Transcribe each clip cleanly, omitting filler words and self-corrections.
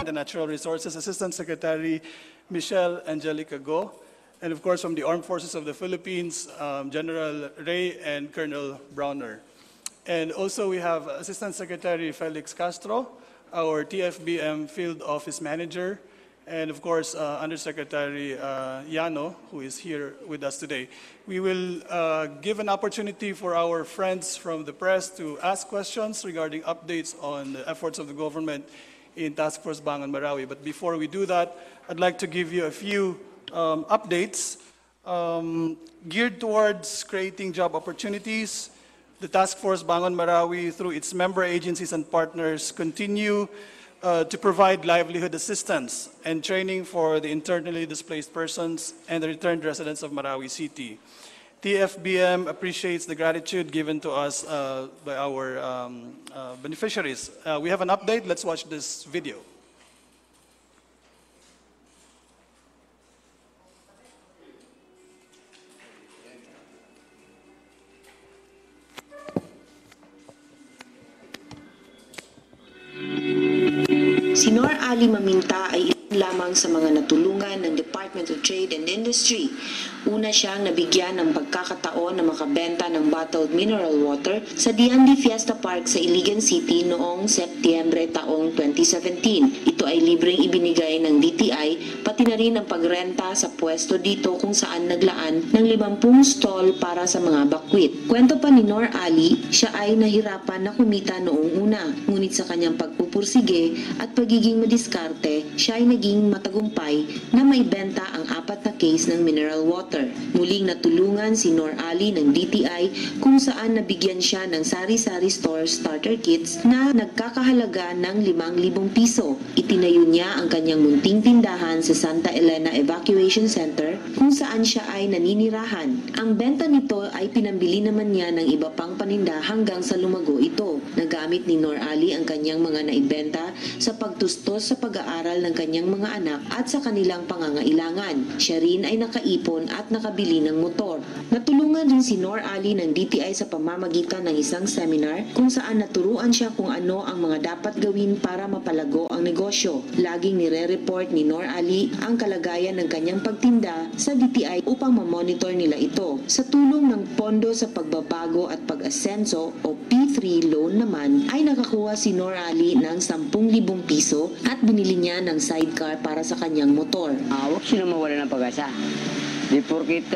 the Natural Resources, Assistant Secretary Michelle Angelica Go, and of course from the Armed Forces of the Philippines, General Ray and Colonel Browner. And also we have Assistant Secretary Felix Castro, our TFBM Field Office Manager, and of course Undersecretary Yano, who is here with us today. We will give an opportunity for our friends from the press to ask questions regarding updates on the efforts of the government in Task Force Bangon Marawi. But before we do that, I'd like to give you a few updates geared towards creating job opportunities. The Task Force Bangon Marawi, through its member agencies and partners, continue to provide livelihood assistance and training for the internally displaced persons and the returned residents of Marawi City. TFBM appreciates the gratitude given to us by our beneficiaries. We have an update. Let's watch this video. Si Nor Ali Maminta ay ilan lamang sa mga natulungan ng Department of Trade and Industry. Una siyang nabigyan ng pagkakataon na makabenta ng bottled mineral water sa Diandi Fiesta Park sa Iligan City noong Setyembre taong 2017. Ito ay libreng ibinigay ng DTI, pati na rin ang pagrenta sa pwesto dito kung saan naglaan ng 50 stall para sa mga bakwit. Kwento pa ni Nor Ali, siya ay nahirapan na kumita noong una, ngunit sa kanyang pagpupursige at pagiging madiskarte, siya ay naging matagumpay na maibenta ang 4 na case ng mineral water. Muling natulungan si Nor Ali ng DTI kung saan nabigyan siya ng sari-sari store starter kits na nagkakahalaga ng 5,000 piso. Itinayo niya ang kanyang munting tindahan sa Santa Elena Evacuation Center kung saan siya ay naninirahan. Ang benta nito ay pinambili naman niya ng iba pang paninda hanggang sa lumago ito. Nagamit ni Nor Ali ang kanyang mga naibenta sa pagtustos sa pag-aaral ng kanyang mga anak at sa kanilang pangangailangan. Siya rin ay nakaipon at nakabili ng motor. Natulungan din si Nor Ali ng DTI sa pamamagitan ng isang seminar kung saan naturuan siya kung ano ang mga dapat gawin para mapalago ang negosyo. Laging nire-report ni Nor Ali ang kalagayan ng kanyang pagtinda sa DTI upang mamonitor nila ito. Sa tulong ng Pondo sa Pagbabago at Pag-asenso o P3 loan naman ay nakakuha si Nor Ali ng 10,000 piso at binili niya ng sidecar para sa kanyang motor. Huwag sila mawala ng pag-asa. Di porkit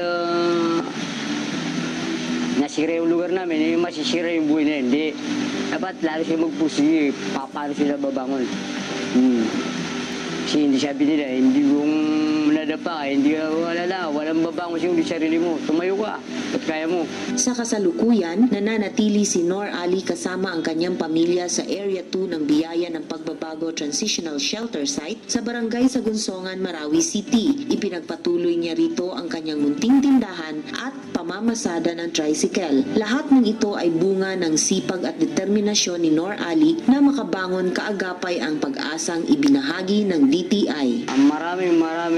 nasira yung lugar namin, masisira yung buhay na hindi. Dapat lalo sila magpursige, paano sila babangon. Kasi hindi sabi nila, hindi yung nadapa, hindi walang babangon yung sarili mo. Tumayo ka, at kaya mo. Sa kasalukuyan, nananatili si Nor Ali kasama ang kanyang pamilya sa Area 2 ng Biyaya ng Pagbabago Transitional Shelter Site sa Barangay Sagunsongan, Marawi City. Ipinagpatuloy niya rito ang kanyang munting tindahan at pamamasada ng tricycle. Lahat ng ito ay bunga ng sipag at determinasyon ni Nor Ali na makabangon kaagapay ang pag-asang ibinahagi ng DTI. Maraming walang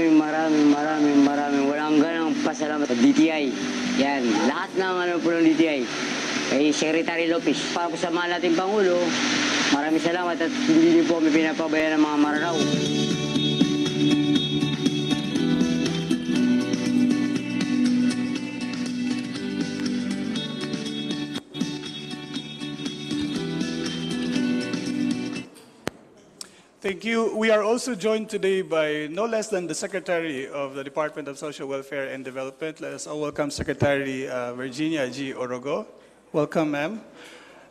ganang pasalamat sa DTI. Yan, lahat ng po ng DTI. Kay Secretary Lopez, para po sa mahal nating Pangulo, maraming salamat at hindi po kami pinapabayaan ng mga Maranao. Thank you. We are also joined today by no less than the Secretary of the Department of Social Welfare and Development. Let us all welcome Secretary Virginia G. Orogo. Welcome, ma'am.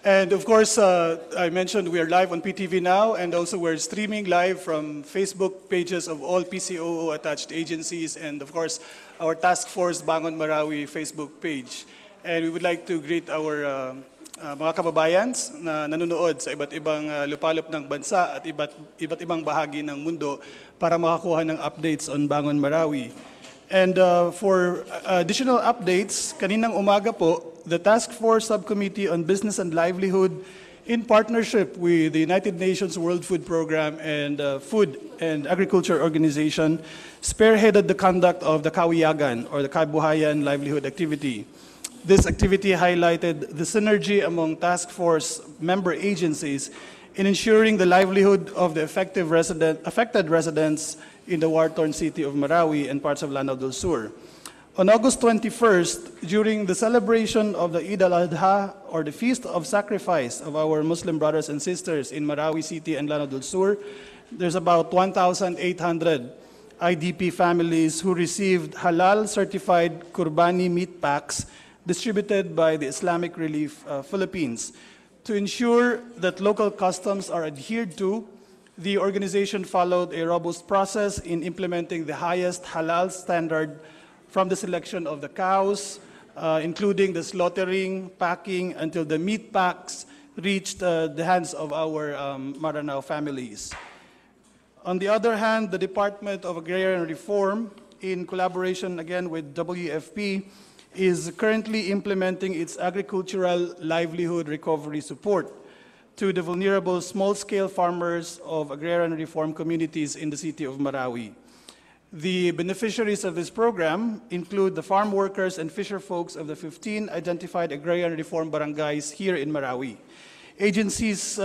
And of course, I mentioned we are live on PTV now, and also we're streaming live from Facebook pages of all PCOO attached agencies, and of course, our Task Force Bangon Marawi Facebook page. And we would like to greet our mga kababayan na nanonood sa iba't ibang lupalop ng bansa at iba't ibang bahagi ng mundo para makakuha ng updates on Bangon Marawi. And for additional updates, kaninang umaga po, the Task Force Subcommittee on Business and Livelihood, in partnership with the United Nations World Food Program and Food and Agriculture Organization, spearheaded the conduct of the Kawiyagan, or the Kabuhayan Livelihood Activity. This activity highlighted the synergy among task force member agencies in ensuring the livelihood of the affected residents in the war-torn city of Marawi and parts of Lanao del Sur. On August 21st, during the celebration of the Eid al-Adha, or the Feast of Sacrifice of our Muslim brothers and sisters in Marawi City and Lanao del Sur, there's about 1,800 IDP families who received halal-certified Kurbani meat packs distributed by the Islamic Relief Philippines. To ensure that local customs are adhered to, the organization followed a robust process in implementing the highest halal standard from the selection of the cows, including the slaughtering, packing, until the meat packs reached the hands of our Maranao families. On the other hand, the Department of Agrarian Reform, in collaboration again with WFP, is currently implementing its agricultural livelihood recovery support to the vulnerable small-scale farmers of agrarian reform communities in the city of Marawi. The beneficiaries of this program include the farm workers and fisher folks of the 15 identified agrarian reform barangays here in Marawi. These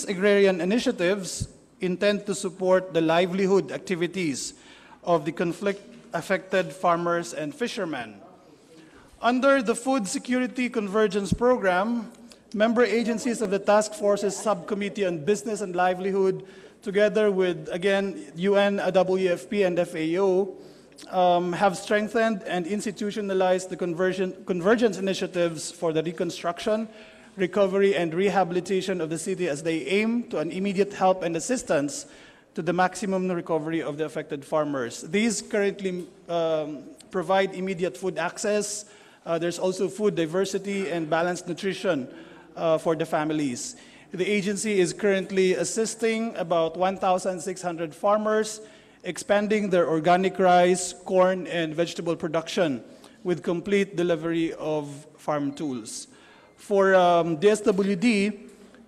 agrarian initiatives intend to support the livelihood activities of the conflict-affected farmers and fishermen. Under the Food Security Convergence Program, member agencies of the Task Force's Subcommittee on Business and Livelihood, together with, again, UN, WFP, and FAO, have strengthened and institutionalized the convergence initiatives for the reconstruction, recovery, and rehabilitation of the city as they aim to an immediate help and assistance to the maximum recovery of the affected farmers. These currently provide immediate food access. There's also food diversity and balanced nutrition for the families. The agency is currently assisting about 1,600 farmers, expanding their organic rice, corn, and vegetable production with complete delivery of farm tools. For DSWD,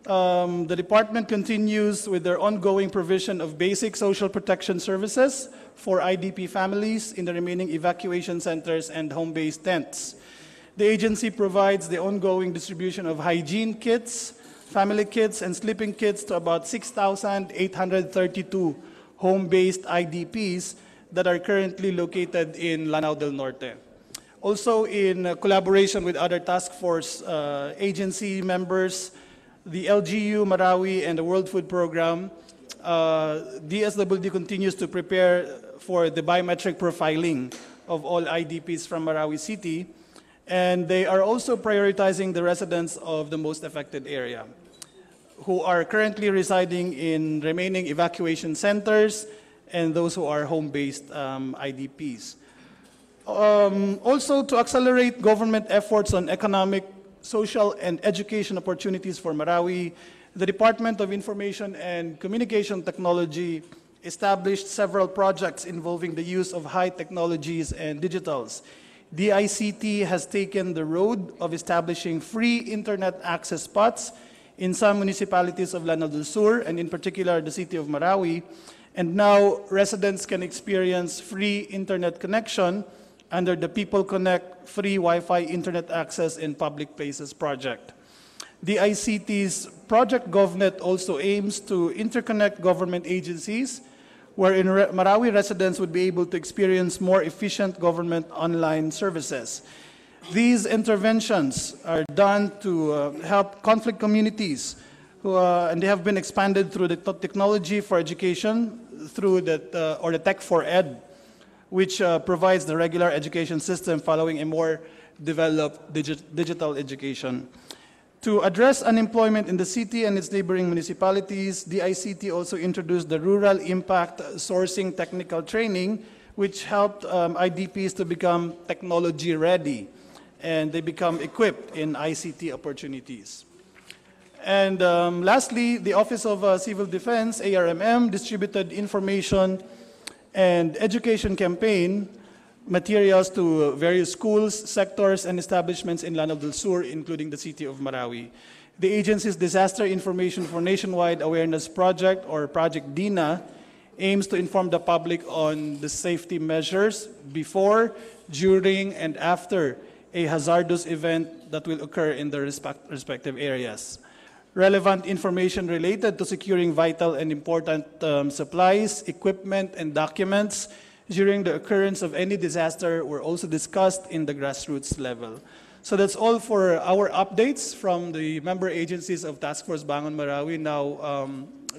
the department continues with their ongoing provision of basic social protection services for IDP families in the remaining evacuation centers and home-based tents. The agency provides the ongoing distribution of hygiene kits, family kits, and sleeping kits to about 6,832 home-based IDPs that are currently located in Lanao del Norte. Also, in collaboration with other task force agency members, the LGU Marawi and the World Food Program, DSWD continues to prepare for the biometric profiling of all IDPs from Marawi City, and they are also prioritizing the residents of the most affected area, who are currently residing in remaining evacuation centers and those who are home-based IDPs. Also, to accelerate government efforts on economic, social, and education opportunities for Marawi, the Department of Information and Communication Technology established several projects involving the use of high technologies and digitals. DICT has taken the road of establishing free internet access spots in some municipalities of Lanao del Sur, and in particular the city of Marawi, and now residents can experience free internet connection under the People Connect free Wi-Fi internet access in public places project. The ICT's Project GovNet also aims to interconnect government agencies, wherein Marawi residents would be able to experience more efficient government online services. These interventions are done to help conflict communities, and they have been expanded through the technology for education, through the Tech for Ed, which provides the regular education system following a more developed digital education. To address unemployment in the city and its neighboring municipalities, the ICT also introduced the Rural Impact Sourcing Technical Training, which helped IDPs to become technology ready, and they become equipped in ICT opportunities. And lastly, the Office of Civil Defense, ARMM, distributed information and education campaign materials to various schools, sectors, and establishments in Lanao del Sur, including the city of Marawi. The agency's Disaster Information for Nationwide Awareness Project, or Project DINA, aims to inform the public on the safety measures before, during, and after a hazardous event that will occur in the respective areas. relevant information related to securing vital and important supplies, equipment, and documents during the occurrence of any disaster were also discussed in the grassroots level. So that's all for our updates from the member agencies of Task Force Bangon Marawi. Now,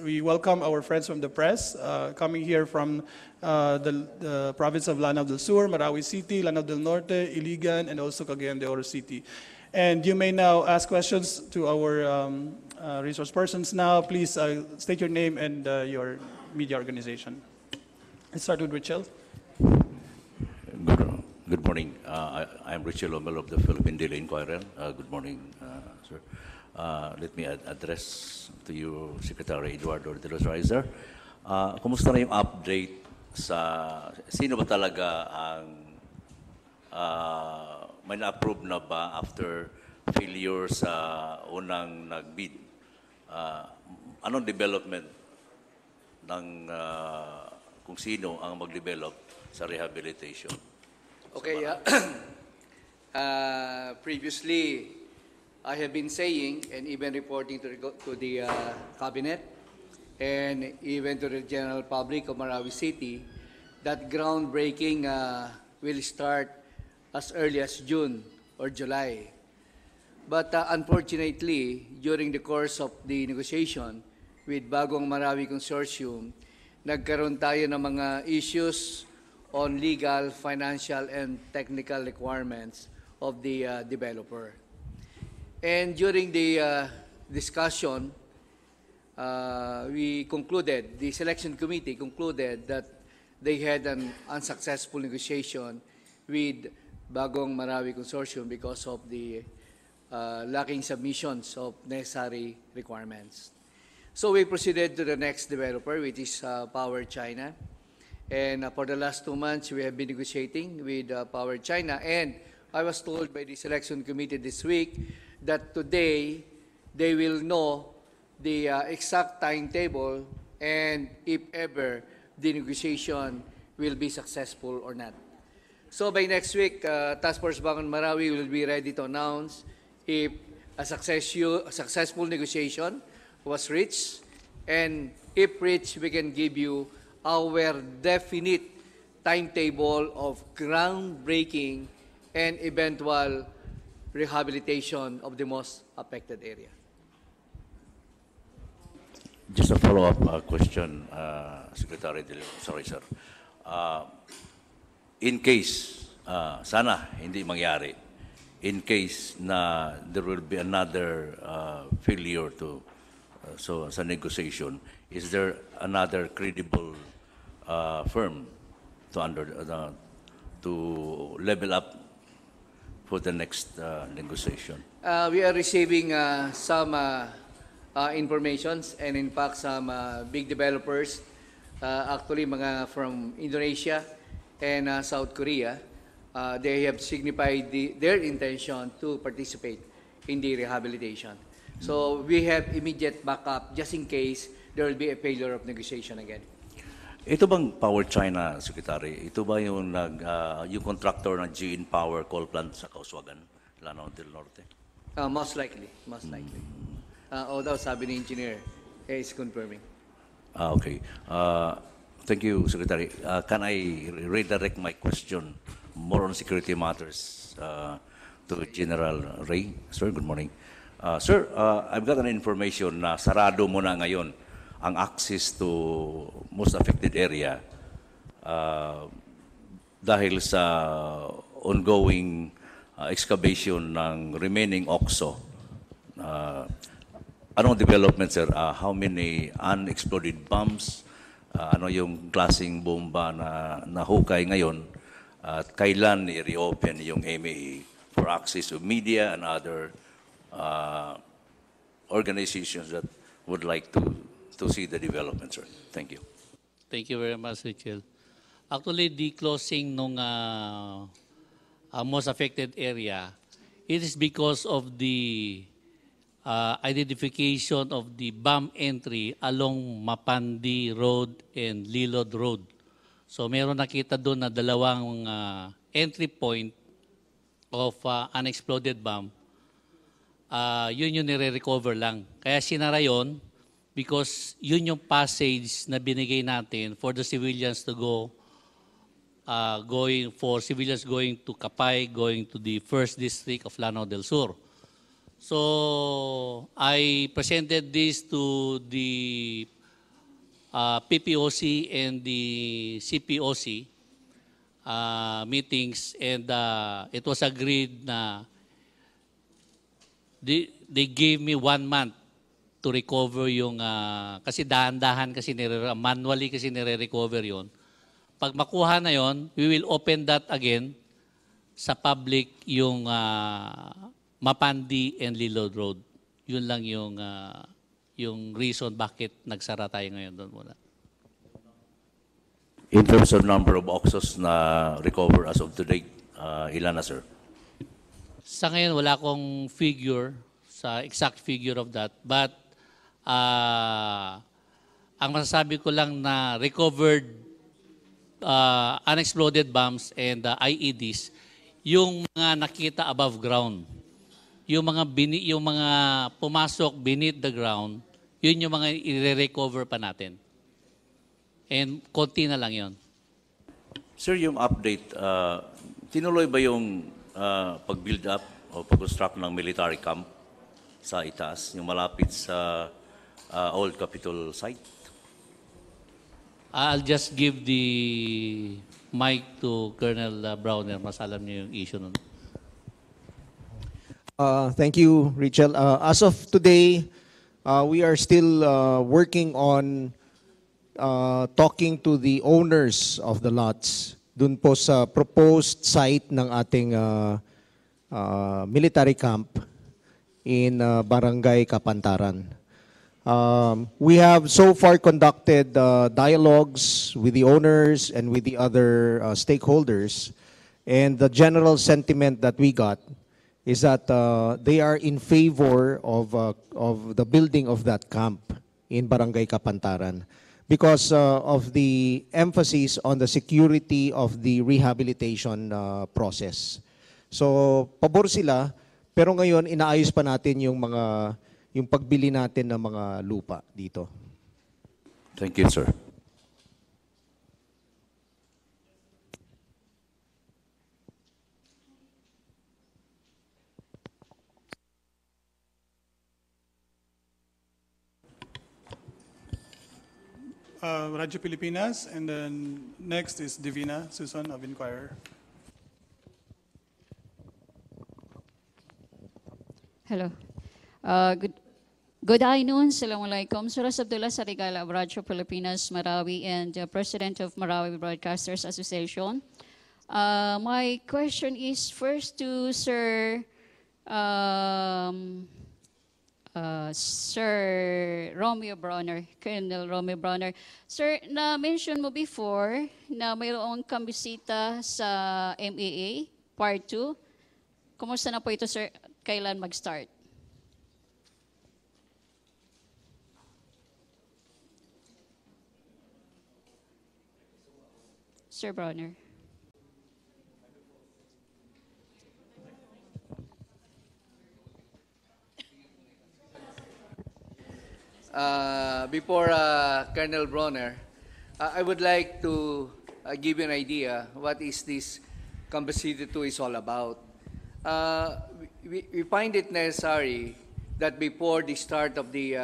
we welcome our friends from the press coming here from the province of Lanao del Sur, Marawi City, Lanao del Norte, Iligan, and also Cagayan de Oro City. And you may now ask questions to our resource persons now. Please state your name and your media organization. Let's start with Richel. Good morning. I'm Richel Omel of the Philippine Daily Inquirer. Good morning, sir. Let me address to you, Secretary Eduardo de los Rizer. Kumusta na yung update sa sino ba talaga ang may na-approve na ba after failure sa unang nag-bid? Anong development ng kung sino ang mag-develop sa rehabilitation? Okay, previously I have been saying and even reporting to the cabinet and even to the general public of Marawi City that groundbreaking will start as early as June or July. But unfortunately, during the course of the negotiation with Bagong Marawi Consortium, nagkaroon tayo ng mga issues on legal, financial, and technical requirements of the developer. And during the discussion, we concluded, the selection committee concluded that they had an unsuccessful negotiation with Bagong Marawi Consortium because of the lacking submissions of necessary requirements. So we proceeded to the next developer, which is Power China. And for the last 2 months, we have been negotiating with Power China. And I was told by the selection committee this week that today they will know the exact timetable and if ever the negotiation will be successful or not. So by next week, Task Force Bangon Marawi will be ready to announce if a successful negotiation was reached. And if reached, we can give you our definite timetable of groundbreaking and eventual rehabilitation of the most affected area. Just a follow-up question, Secretary. Sorry, sir. In case, sana hindi mangyari, in case na there will be another failure to sa negotiation, is there another credible firm to level up for the next negotiation? We are receiving some informations, and in fact some big developers, actually mga from Indonesia and South Korea, they have signified their intention to participate in the rehabilitation. So we have immediate backup just in case there will be a failure of negotiation again. Ito bang Power China, Secretary? Ito ba yung yung contractor ng GN Power coal plant sa Kauswagan, Lanao del Norte? Most likely, most likely. Although sabi ni engineer, is confirming. Okay. Thank you, Secretary. Can I redirect my question more on security matters to General Ray? Sir, good morning. Sir, I've got an information na sarado mo na ngayon ang access to most affected area dahil sa ongoing excavation ng remaining OXO. Anong development, sir? How many unexploded bombs? Ano yung klaseng bomba na nahukay ngayon? At kailan i-reopen yung MAE for access to media and other organizations that would like to see the development, sir? Thank you. Thank you very much, Richel. Actually, the closing ng most affected area, it is because of the identification of the bomb entry along Mapandi Road and Lilod Road. So meron nakita doon na dalawang entry point of unexploded bomb. yun yung nire-recover lang. Kaya sinara yun because yun yung passage na binigay natin for the civilians to go, civilians going to Kapay, going to the first district of Lanao del Sur. So I presented this to the PPOC and the CPOC meetings, and it was agreed na they gave me 1 month to recover yung, kasi dahan-dahan kasi manually kasi nire-recover yon. Pag makuha na yon, we will open that again sa public yung Mapandi and Lilod Road. Yun lang yung reason bakit nagsara tayo ngayon doon muna. In terms of number of oxos na recover as of today, ilan na, sir? Sa ngayon, wala akong figure, sa exact figure of that. But ang masasabi ko lang na recovered unexploded bombs and IEDs, yung mga nakita above ground, yung mga pumasok beneath the ground, yun yung mga i-recover pa natin. And konti na lang yon. Sir, yung update, tinuloy ba yung pag-build up o pag-construct ng military camp sa itaas, yung malapit sa Old Capitol site? I'll just give the mic to Colonel Browner. Mas alam niyo yung issue nun. Thank you, Richel. As of today, we are still working on talking to the owners of the lots dun po sa proposed site ng ating military camp in Barangay Kapantaran. We have so far conducted dialogues with the owners and with the other stakeholders, and the general sentiment that we got is that they are in favor of the building of that camp in Barangay Kapantaran because of the emphasis on the security of the rehabilitation process. So, pabor sila, pero ngayon inaayos pa natin yung pagbili natin ng mga lupa dito. Thank you, sir. Radyo Pilipinas, and then next is Divina Susan of Inquirer. Hello. Good afternoon. Assalamualaikum. Suras Abdullah Sarigala of Radyo Pilipinas, Marawi, and President of Marawi Broadcasters Association. My question is first to Sir Romeo Bronner, Colonel Romeo Bronner. Sir, na-mention mo before na mayroong kambisita sa MAA, Part 2. Kumusta na po ito, sir? Kailan mag-start? Sir Bronner. Before Colonel Bronner, I would like to give you an idea what is this Kambasiti 2 is all about. We find it necessary that before the start of the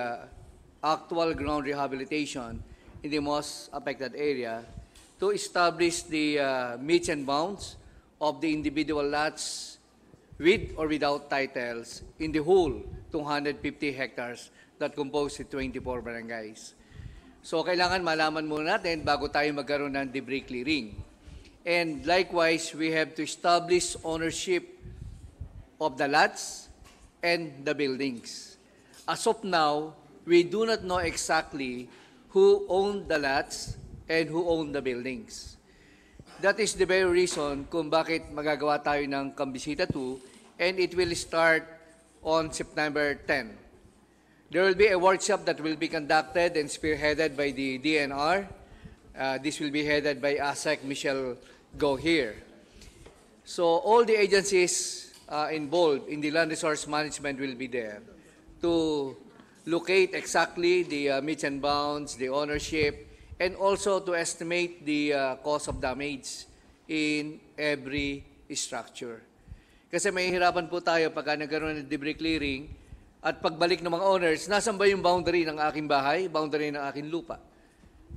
actual ground rehabilitation in the most affected area, to establish the meets and bounds of the individual lots with or without titles in the whole 250 hectares that compose the 24 barangays. So kailangan malaman muna natin bago tayo magkaroon ng debris clearing. And likewise, we have to establish ownership of the lots and the buildings. As of now, we do not know exactly who owned the lots and who owned the buildings. That is the very reason kung bakit magagawa tayo ng Kambisita 2, and it will start on September 10. There will be a workshop that will be conducted and spearheaded by the DNR. This will be headed by ASEC Michelle Go here. So all the agencies involved in the land resource management will be there to locate exactly the meets and bounds, the ownership, and also to estimate the cost of damage in every structure. Kasi may hirapan po tayo pagka nagkaroon ng debris clearing at pagbalik ng mga owners, nasan ba yung boundary ng aking bahay, boundary ng aking lupa?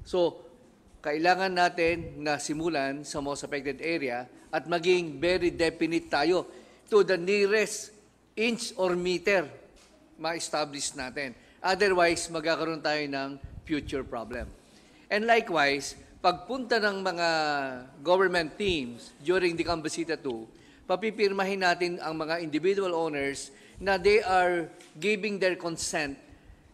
So, kailangan natin na simulan sa most affected area at maging very definite tayo to the nearest inch or meter ma-establish natin. Otherwise, magkakaroon tayo ng future problem. And likewise, pagpunta ng mga government teams during the Cambacita 2, papipirmahin natin ang mga individual owners na they are giving their consent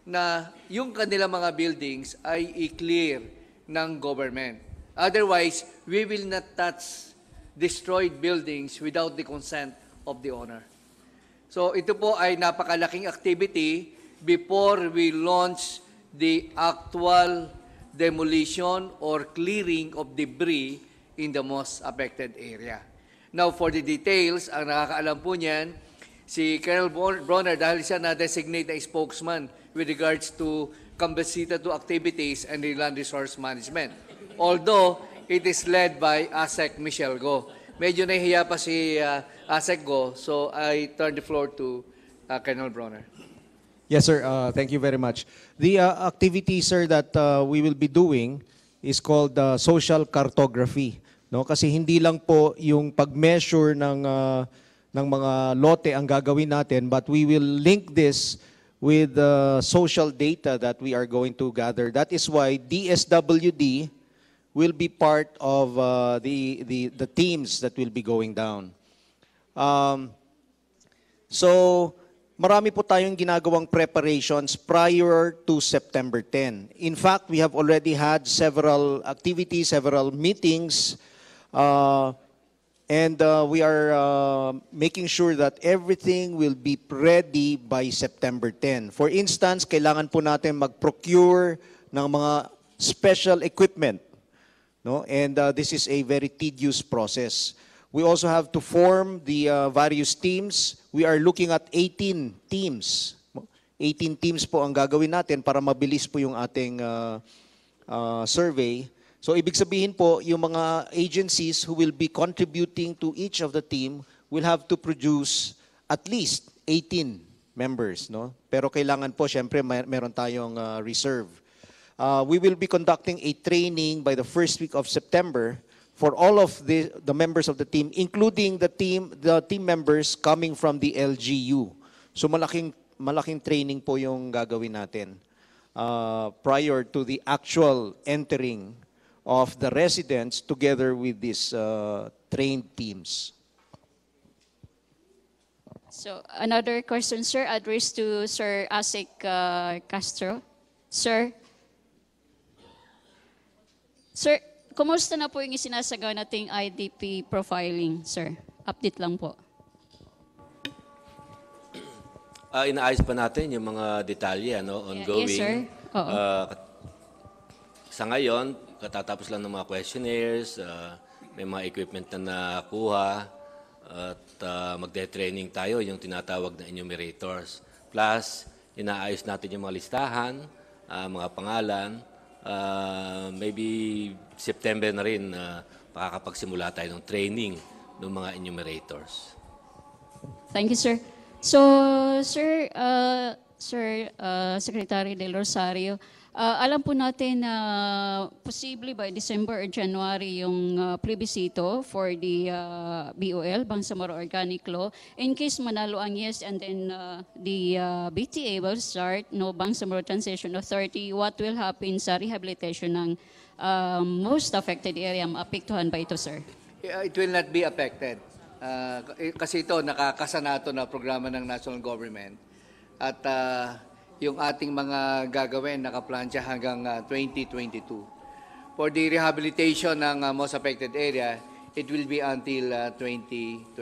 na yung kanilang mga buildings ay i-clear ng government. Otherwise, we will not touch destroyed buildings without the consent of the owner. So ito po ay napakalaking activity before we launch the actual demolition or clearing of debris in the most affected area. Now, for the details, ang nakakaalam po niyan, si Colonel Bronner dahil siya na-designate na spokesman with regards to Cambacita 2 activities and the land resource management. Although, it is led by ASEC Michelle Go. Medyo nahihiya pa si ASEC Go, so I turn the floor to Colonel Bronner. Yes, sir. Thank you very much. The activity, sir, that we will be doing is called social cartography. No? Kasi hindi lang po yung pag-measure ng mga lote ang gagawin natin, but we will link this with social data that we are going to gather. That is why DSWD will be part of the teams that will be going down. So, marami po tayong ginagawang preparations prior to September 10. In fact, we have already had several activities, several meetings, and we are making sure that everything will be ready by September 10. For instance, kailangan po natin mag-procure ng mga special equipment. No? And this is a very tedious process. We also have to form the various teams. We are looking at 18 teams. 18 teams po ang gagawin natin para mabilis po yung ating survey. So ibig sabihin po, yung mga agencies who will be contributing to each of the team will have to produce at least 18 members. No? Pero kailangan po, syempre, meron tayong reserve. We will be conducting a training by the first week of September for all of the members of the team, including the team members coming from the LGU. So malaking training po yung gagawin natin prior to the actual entering of the residents together with these trained teams. So another question, sir, addressed to Sir Asik Castro. Sir, kumusta na po yung isinasagawa nating IDP profiling, sir? Update lang po. Inaayos pa natin yung mga detalye, ongoing. Yes, sir. Oo. Sa ngayon, katatapos lang ng mga questionnaires, may mga equipment na nakuha, at magde-training tayo, yung tinatawag na enumerators. Plus, inaayos natin yung mga listahan, mga pangalan. Maybe September na rin makakapagsimula tayo ng training ng mga enumerators. Thank you, sir. So, sir, Secretary Del Rosario, alam po natin na posible by December or January yung plebiscito for the BOL, Bangsamoro Organic Law. In case manalo ang yes and then the BTA will start, Bangsamoro Transition Authority, what will happen sa rehabilitation ng most affected area? Maapektuhan ba ito, sir? It will not be affected. Kasi ito, nakakasanato na programa ng national government. At yung ating mga gagawin nakaplansya hanggang 2022. For the rehabilitation ng most affected area, it will be until 2021.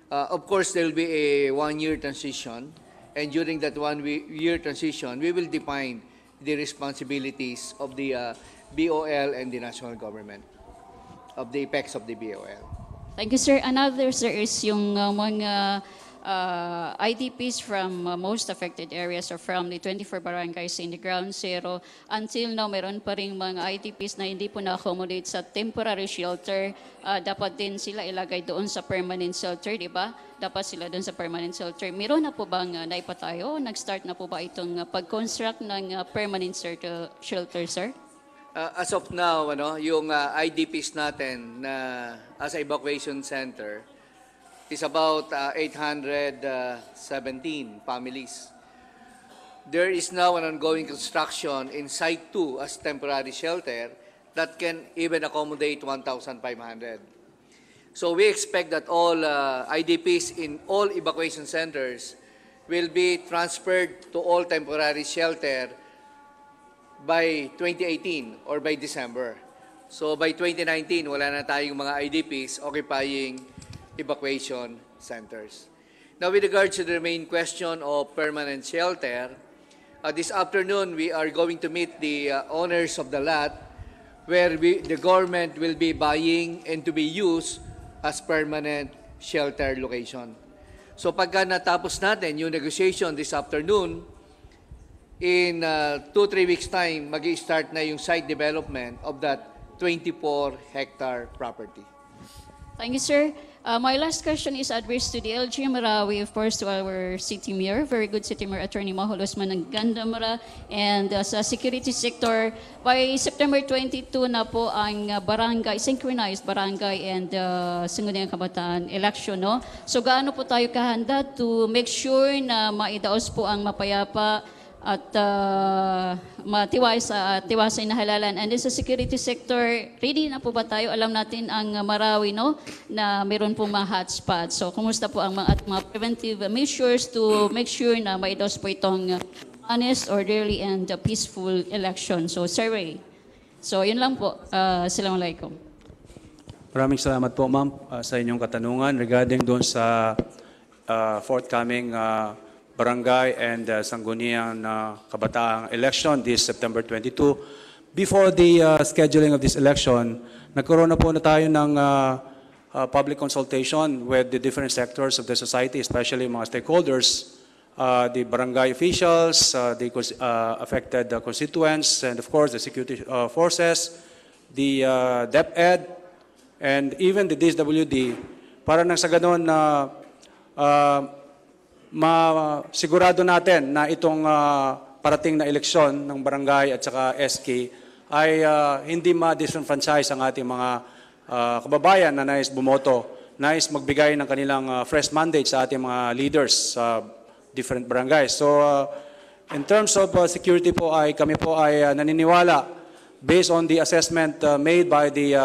Of course, there will be a one-year transition, and during that one-year transition, we will define the responsibilities of the BOL and the national government, of the effects of the BOL. Thank you, sir. Another, sir, is yung mga IDPs from most affected areas or from the 24 barangays in the ground zero. Until now, meron pa rin mga IDPs na hindi po na-accommodate sa temporary shelter. Dapat din sila ilagay doon sa permanent shelter, di ba? Dapat sila doon sa permanent shelter. Meron na po bang naipatayo? Nag-start na po ba itong pag-construct ng permanent shelter, sir? As of now, yung IDPs natin na as evacuation center is about 817 families. There is now an ongoing construction in Site 2 as temporary shelter that can even accommodate 1,500. So we expect that all IDPs in all evacuation centers will be transferred to all temporary shelter by 2018 or by December. So by 2019, wala na tayong mga IDPs occupying evacuation centers. Now, with regard to the main question of permanent shelter, this afternoon we are going to meet the owners of the lot where the government will be buying and to be used as permanent shelter location. So pagka natapos natin yung negotiation this afternoon, in 2-3 weeks time, mag-i-start na yung site development of that 24-hectare property. Thank you, sir. My last question is addressed to the LG Marawi, of course, to our City Mayor, very good City Mayor Attorney Mahulosman ng Gandamara, and sa security sector, by September 22 na po ang barangay, synchronized barangay and Sangguniang Kabataan election, no? So gaano po tayo kahanda to make sure na maidaos po ang mapayapa at tiwasay na halalan. And then sa security sector, ready na po ba tayo? Alam natin ang Marawi, no, na meron po mga hotspots. So, kumusta po ang mga preventive measures to make sure na maidos po itong honest, orderly, and peaceful election? So, survey. So, yun lang po. Assalamualaikum. Maraming salamat po, ma'am, sa inyong katanungan regarding doon sa forthcoming barangay and Sangguniang Kabataang election this September 22. Before the scheduling of this election, nagkaroon na po na tayo ng public consultation with the different sectors of the society, especially mga stakeholders, the barangay officials, the affected constituents, and of course the security forces, the DepEd, and even the DSWD, para nang sa ganon na masigurado natin na itong parating na eleksyon ng barangay at saka SK ay hindi ma-disenfranchise ang ating mga kababayan na nais bumoto, nais magbigay ng kanilang fresh mandate sa ating mga leaders sa different barangays. So in terms of security po ay kami po ay naniniwala based on the assessment made by the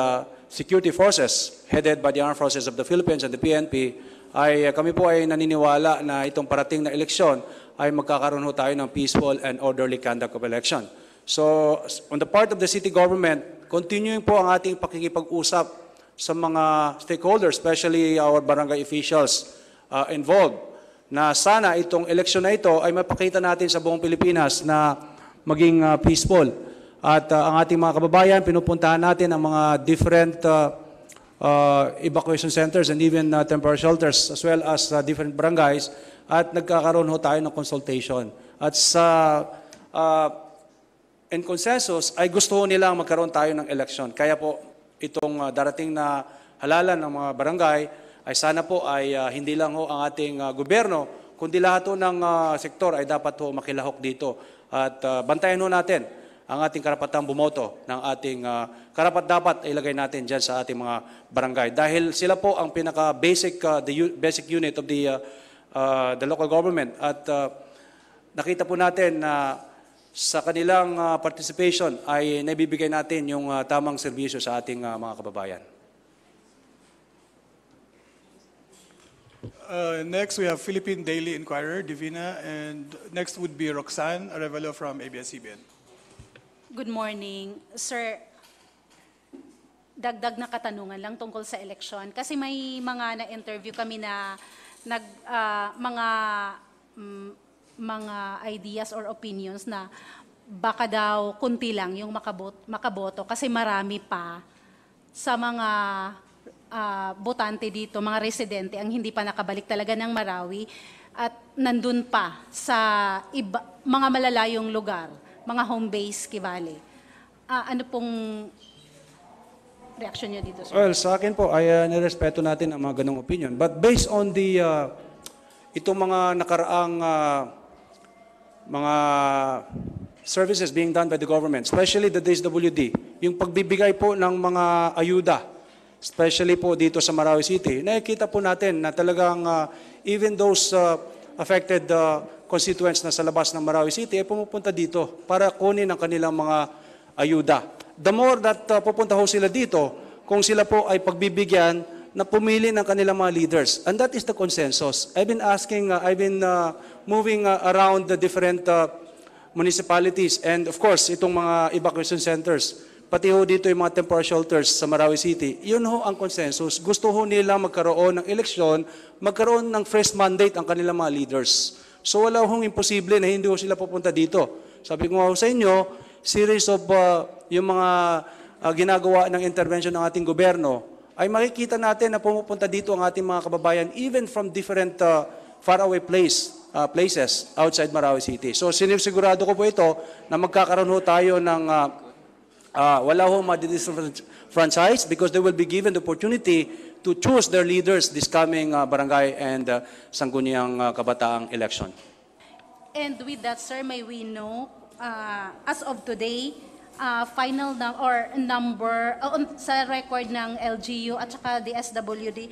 security forces headed by the Armed Forces of the Philippines and the PNP, ay kami po ay naniniwala na itong parating na eleksyon ay magkakaroon ho tayo ng peaceful and orderly conduct of election. So, on the part of the city government, continuing po ang ating pakikipag-usap sa mga stakeholders, especially our barangay officials involved, na sana itong eleksyon na ito ay mapakita natin sa buong Pilipinas na maging peaceful. At ang ating mga kababayan, pinupuntahan natin ang mga different evacuation centers and even temporary shelters as well as different barangays at nagkakaroon ho tayo ng consultation. At sa in consensus ay gusto ho nilang magkaroon tayo ng election. Kaya po itong darating na halalan ng mga barangay ay sana po ay hindi lang ho ang ating gobyerno kundi lahat ho ng sektor ay dapat ho makilahok dito. At bantayan ho natin ang ating karapatang bumoto ng ating karapat-dapat ilagay natin dyan sa ating mga barangay. Dahil sila po ang pinaka-basic basic unit of the local government. At nakita po natin na sa kanilang participation ay naibibigay natin yung tamang serbisyo sa ating mga kababayan. Next, we have Philippine Daily Inquirer, Divina, and next would be Roxanne Arevalo from ABS-CBN. Good morning. Sir, dagdag na katanungan lang tungkol sa eleksyon. Kasi may mga na-interview kami na mga ideas or opinions na baka daw kunti lang yung makaboto kasi marami pa sa mga botante dito, mga residente, ang hindi pa nakabalik talaga ng Marawi at nandun pa sa mga malalayong lugar, mga home base, Kivale. Ano pong reaction niyo dito, sir? Well, sa akin po ay nirespeto natin ang mga ganong opinion. But based on the itong mga nakaraang mga services being done by the government, especially the DSWD, yung pagbibigay po ng mga ayuda, especially po dito sa Marawi City, nakikita po natin na talagang even those affected constituents na sa labas ng Marawi City ay pumupunta dito para kunin ang kanilang mga ayuda. The more that pupunta ho sila dito, kung sila po ay pagbibigyan na pumili ng kanilang mga leaders. And that is the consensus. I've been moving around the different municipalities and of course, itong mga evacuation centers. Pati ho dito yung mga temporary shelters sa Marawi City. Yun ho ang consensus. Gusto ho nila magkaroon ng eleksyon, magkaroon ng fresh mandate ang kanilang mga leaders. So wala hong imposible na hindi ho sila pupunta dito. Sabi ko nga ho sa inyo, series of yung mga ginagawa ng intervention ng ating gobyerno, ay makikita natin na pumupunta dito ang ating mga kababayan even from different faraway places outside Marawi City. So sinisigurado ko po ito na magkakaroon ho tayo ng wala ho ma-disenfranchise because they will be given the opportunity to choose their leaders this coming barangay and sangguniang kabataang election. And with that, sir, may we know, as of today, final number sa record ng LGU at saka DSWD,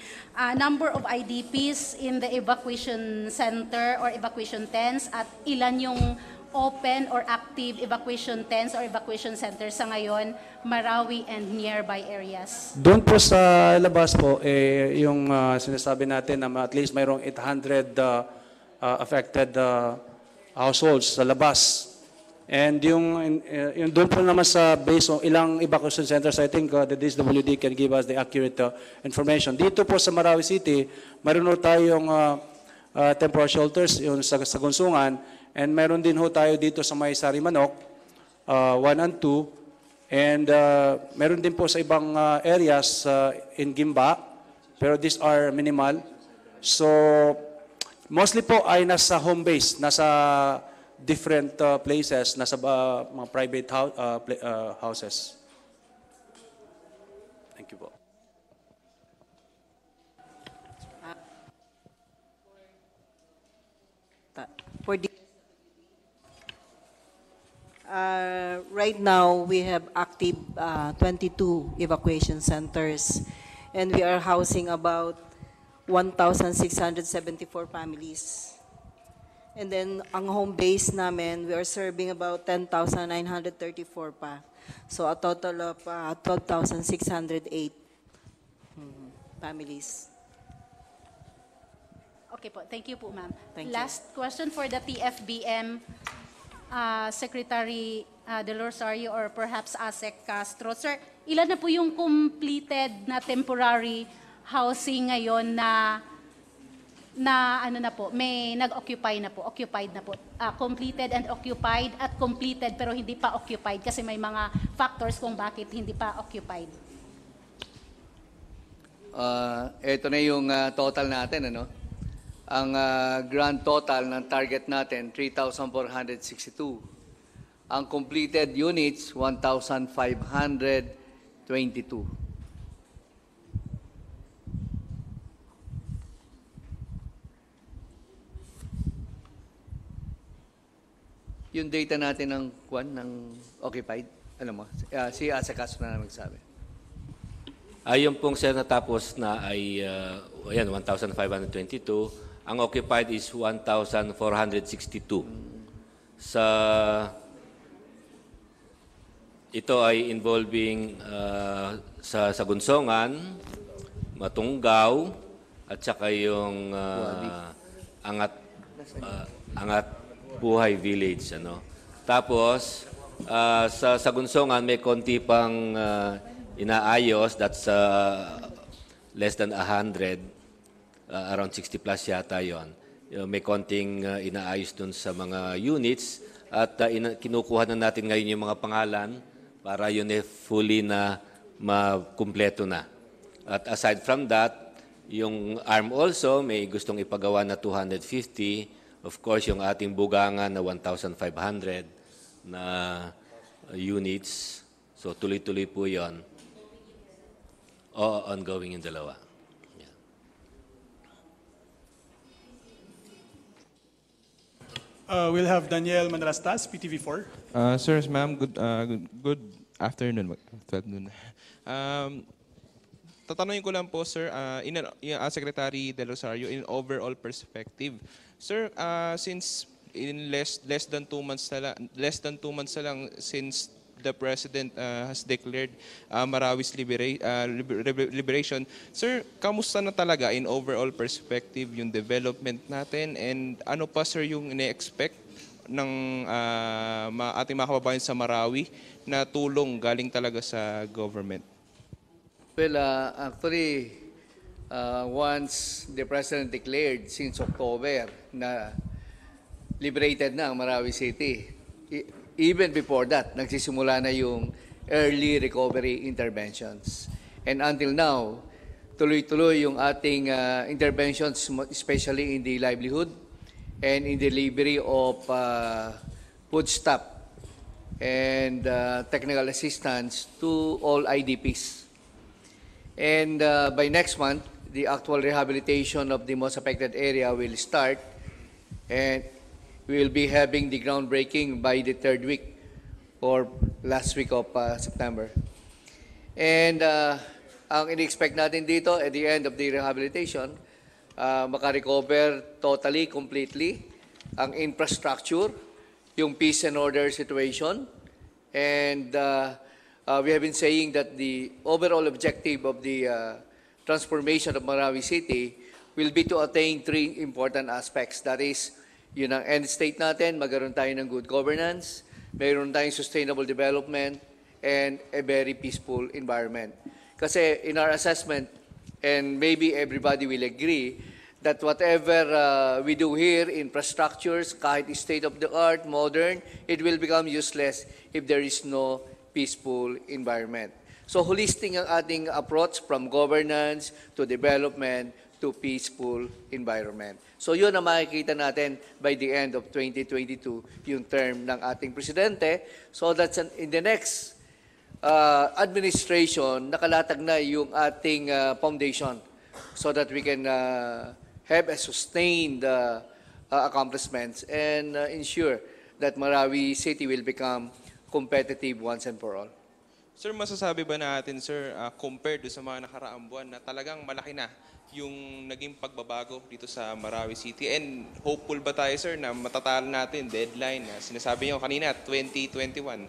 number of IDPs in the evacuation center or evacuation tents at ilan yung open or active evacuation tents or evacuation centers sa ngayon, Marawi and nearby areas? Doon po sa labas po, yung sinasabi natin na at least mayroong 800 affected households sa labas. And yung doon po naman sa base o ilang evacuation centers, I think the DSWD can give us the accurate information. Dito po sa Marawi City, mayroon ho tayong temporary shelters yung sa Gunsungan, and mayroon din ho tayo dito sa may Sarimanok, 1 and 2, and mayroon din po sa ibang areas in Gimba, pero these are minimal. So, mostly po ay nasa home base, nasa different places, nasa mga private houses. Thank you po. Right now, we have active 22 evacuation centers, and we are housing about 1,674 families. And then, ang home base namin, we are serving about 10,934 pa. So, a total of 12,608 families. Okay po, thank you po, ma'am. Thank you. Last question for the TFBM, Secretary De Rosario or perhaps ASEC Castro. Sir, ilan na po yung completed na temporary housing ngayon na ano na po, may occupied na po, completed and occupied at completed pero hindi pa occupied kasi may mga factors kung bakit hindi pa occupied. Ito na yung total natin, ano? Ang grand total ng target natin, 3,462. Ang completed units, 1,522. Yung data natin ng occupied, alam mo, si Asa Castro na magsabi. Yung pong sir natapos na ay 1,522. Ang occupied is 1,462. Ito ay involving sa Gunsongan, Matunggaw, at saka yung Angat Buhay Village, ano. Tapos sa Gunsongan may konti pang inaayos, that's less than 100, around 60 plus yata 'yon. May konting inaayos dun sa mga units at kinukuha na natin ngayon yung mga pangalan para yun fully na makumpleto na. At aside from that, yung ARM also may gustong ipagawa na 250. Of course, yung ating bugangan na 1,500 na units. So tuloy-tuloy po yon. O ongoing yung dalawa. Yeah. We'll have Daniel Manalastas, PTV4. Sirs, ma'am, good afternoon. Tatanungin ko lang po, sir, Secretary De Rosario, in overall perspective. Sir, since in less than 2 months na lang since the President has declared Marawi's liberation, sir, kamusta na talaga in overall perspective yung development natin, and ano pa, sir, yung ine-expect ng ating mga kababayan sa Marawi na tulong galing talaga sa government? Well, actually, once the President declared since October na liberated na ang Marawi City, even before that, nagsisimula na yung early recovery interventions. And until now, tuloy-tuloy yung ating interventions, especially in the livelihood and in delivery of foodstuff and technical assistance to all IDPs. And by next month, the actual rehabilitation of the most affected area will start, and we will be having the groundbreaking by the 3rd week or last week of September. And ang in-expect natin dito at the end of the rehabilitation, makarecover totally, completely ang infrastructure, yung peace and order situation, and we have been saying that the overall objective of the transformation of Marawi City will be to attain 3 important aspects. That is, yun ang end state natin, magkaroon tayo ng good governance, mayroon tayong sustainable development, and a very peaceful environment. Kasi in our assessment, and maybe everybody will agree, that whatever we do here, infrastructures, kahit state-of-the-art, modern, it will become useless if there is no peaceful environment. So holistic ang ating approach from governance to development to peaceful environment. So yun ang makikita natin by the end of 2022, yung term ng ating presidente. So that's in the next administration, nakalatag na yung ating foundation so that we can have a sustained accomplishments and ensure that Marawi City will become competitive once and for all. Sir, masasabi ba natin, sir, compared sa mga nakaraang buwan na talagang malaki na yung naging pagbabago dito sa Marawi City? And hopeful ba tayo, sir, na matatalo natin deadline na sinasabi niyo kanina, 2021?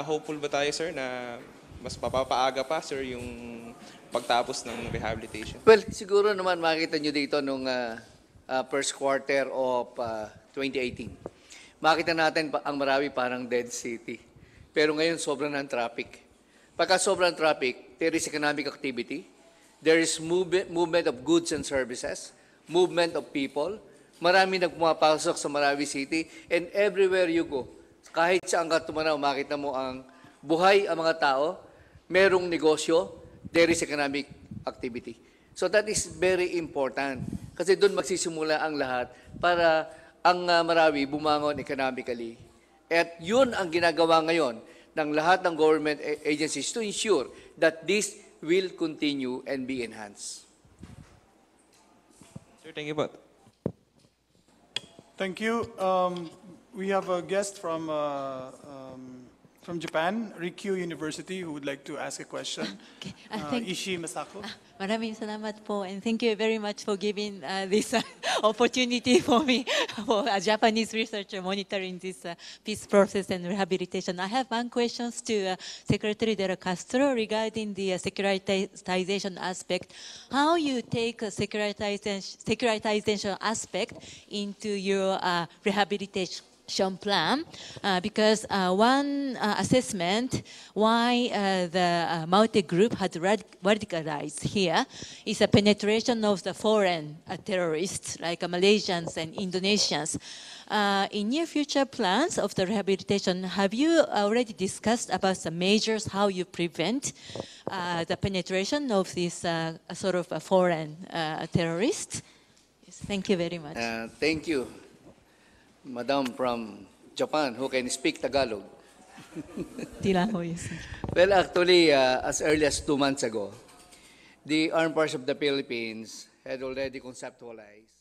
Hopeful ba tayo, sir, na mas papapaaga pa, sir, yung pagtapos ng rehabilitation? Well, siguro naman makita nyo dito nung first quarter of 2018. Makita natin ang Marawi parang dead city. Pero ngayon, sobrang ng traffic. Pagka sobrang traffic, there is economic activity, there is movement of goods and services, movement of people. Marami nagpumapasok sa Marawi City, and everywhere you go, kahit saan ka tumanaw, makita mo ang buhay ang mga tao, merong negosyo, there is economic activity. So that is very important. Kasi doon magsisimula ang lahat para ang Marawi bumangon economically. At yun ang ginagawa ngayon ng lahat ng government agencies to ensure that this will continue and be enhanced. Sir, thank you po. Thank you. We have a guest from Japan, Rikyū University, who would like to ask a question. Okay. Ishii Masako. Maraming salamat po, and thank you very much for giving this opportunity for me, for a Japanese researcher monitoring this peace process and rehabilitation. I have one question to Secretary Del Castro regarding the securitization aspect. How you take securitization aspect into your rehabilitation shown plan, because one assessment why the multi-group had radicalized here is a penetration of the foreign terrorists like Malaysians and Indonesians. In near future plans of the rehabilitation, have you already discussed about the measures how you prevent the penetration of these sort of foreign terrorists? Yes, thank you very much. Thank you, Madam from Japan, who can speak Tagalog. Well, actually, as early as 2 months ago, the Armed Forces of the Philippines had already conceptualized